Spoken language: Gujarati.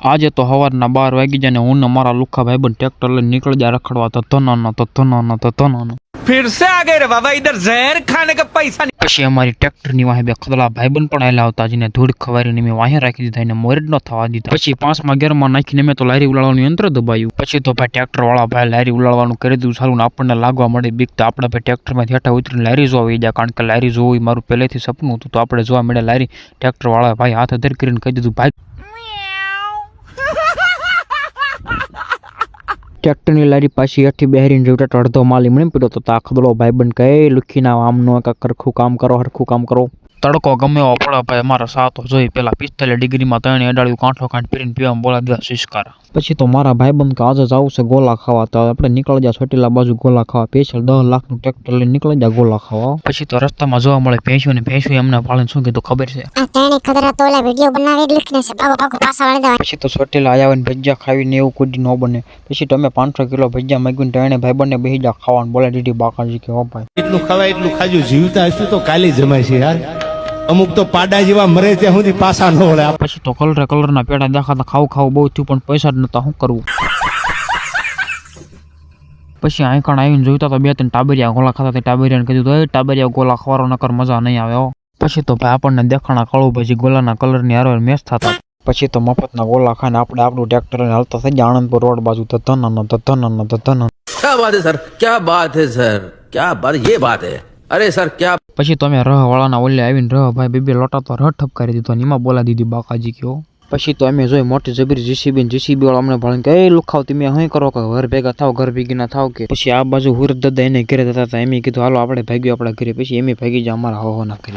આજે તો સવારના 12 વાગી જાય ને હું ને મારા લુખા ભાઈબંધ ટ્રેક્ટર લઈને નીકળી જાય રખડવા તો फिर से आ गए रे बाबा इधर जहर खाने का पैसा नहीं। પછી અમારી ટ્રેક્ટરની વાહે બે ખદલા ભાઈબંધ પણ આવેલા હતા જેને ધૂળ ખવારીને મેં વાહે રાખી દીધા એને મોરેડ ન થવા દીધા। પછી 5માં ગેરમાં નાખીને મેં તો લારી ઉલાળવાનું યંત્ર દબાયું। પછી તો ભાઈ ટ્રેક્ટર વાળા ભાઈ લારી ઉલાળવાનું કરી દીધું ચાલુ ને આપણને લાગવા મળે બીક તો આપણે ભાઈ ટ્રેક્ટરમાં હેઠા ઉતરીને લારી જોવા વઈ ગયા કારણ કે લારી જોવું મારું પહેલેથી સપનું હતું તો આપણે જોવા મળે લારી। ટ્રેક્ટર વાળા ભાઈ હાથ અધર કરીને કહી દીધું ભાઈ ટ્રેક્ટરની લારી પાછી હેઠી બેહરીને જોતા અડધો માલી મળી પડ્યો તો આ ખદડો ભાઈબંધ કહે લુખીના આમનો હરખું કામ કરો તડકો ગમે એવો પડે ભાઈ અમારા સાતો જોઈ પેલા 45 ડિગ્રીમાં ત્રણ અડાડ્યું કાંઠો કાંઠ પીરીને પીવામાં બોલા દીધા શિષ્કારા। પછી તો મારા ભાઈબંધ કે આજે જવું છે ગોલા ખાવા તો આપણે નીકળી જા છોટીલા બાજુ ગોલા ખાવા સ્પેશિયલ 10 લાખનું ટ્રેક્ટર લઈને નીકળી જા ગોલા ખાવા। પછી તો રસ્તામાં જોવા મળે ભેંસું ને ભેંસું એમને ભાળીને શું કીધું ખબર છે આ તેણે ખદરા તો ઓલા વિડિયો બનાવી લખને છે ભાગો પાછા વળી દેવા। પછી તો છોટીલા આયા ને ભજીયા ખાવીને એવું કુડી ન બને। પછી તમે 500 કિલો ભજીયા માંગ્યું તેણે ભાઈબંધને બેહી જા ખાવાનું બોલે દીધી બાકાજી કે હો ભાઈ એટલું ખવાય એટલું ખાજો જીવતા હશું તો કાલે જમાય છે યાર। અમુક તો પાડા જેવા મરે ત્યાં સુધી પાછા ન વળે। પછી તો કલરના પેડા દેખાતા ખાવું બહુ થયું પણ પૈસા જ નતા શું કરવું। પછી આંકણ આવીને જોઈતા તો 2-3 ટાબરિયા ગોલા ખાતા ટાબરિયાને કીધું તો ટાબરિયા ગોલા ખવારો નકર મજા નહીં આવે હો। પછી તો ભાઈ આપણને દેખાણા કાળું ભાજી ગોલાના કલરની હારે મેચ થતા। પછી તો મફતના ગોલા ખાઈને આપણે આપણું ટ્રેક્ટર લઈને હાલતા થઈ ગયા આણંદપુર રોડ બાજુ ધન। क्या बात है सर, क्या बात है सर, क्या बात, ये बात है, अरे सर क्या। પછી તો અમે વાળાના ઓલે આવીને ભાઈ બેબી લોટા તો ઠપ કરી દીધો ને એમાં બોલા દીધી બાકાજી કયો। પછી તો અમે જોઈ મોટી જબરી જીસીબી વાળા અમને ભાળીને કે એ લુખાવ તમે અહીં કરો કે ઘર ભેગા થાવ ઘર ભેગી ના થાવ કે। પછી આ બાજુ હુરત દાદા એને ઘરે જતા હતા એમ કીધું હાલો આપણે ભાગ્યું આપણા ઘરે। પછી એમ ભાગી જાય અમારા હો ના ઘરે।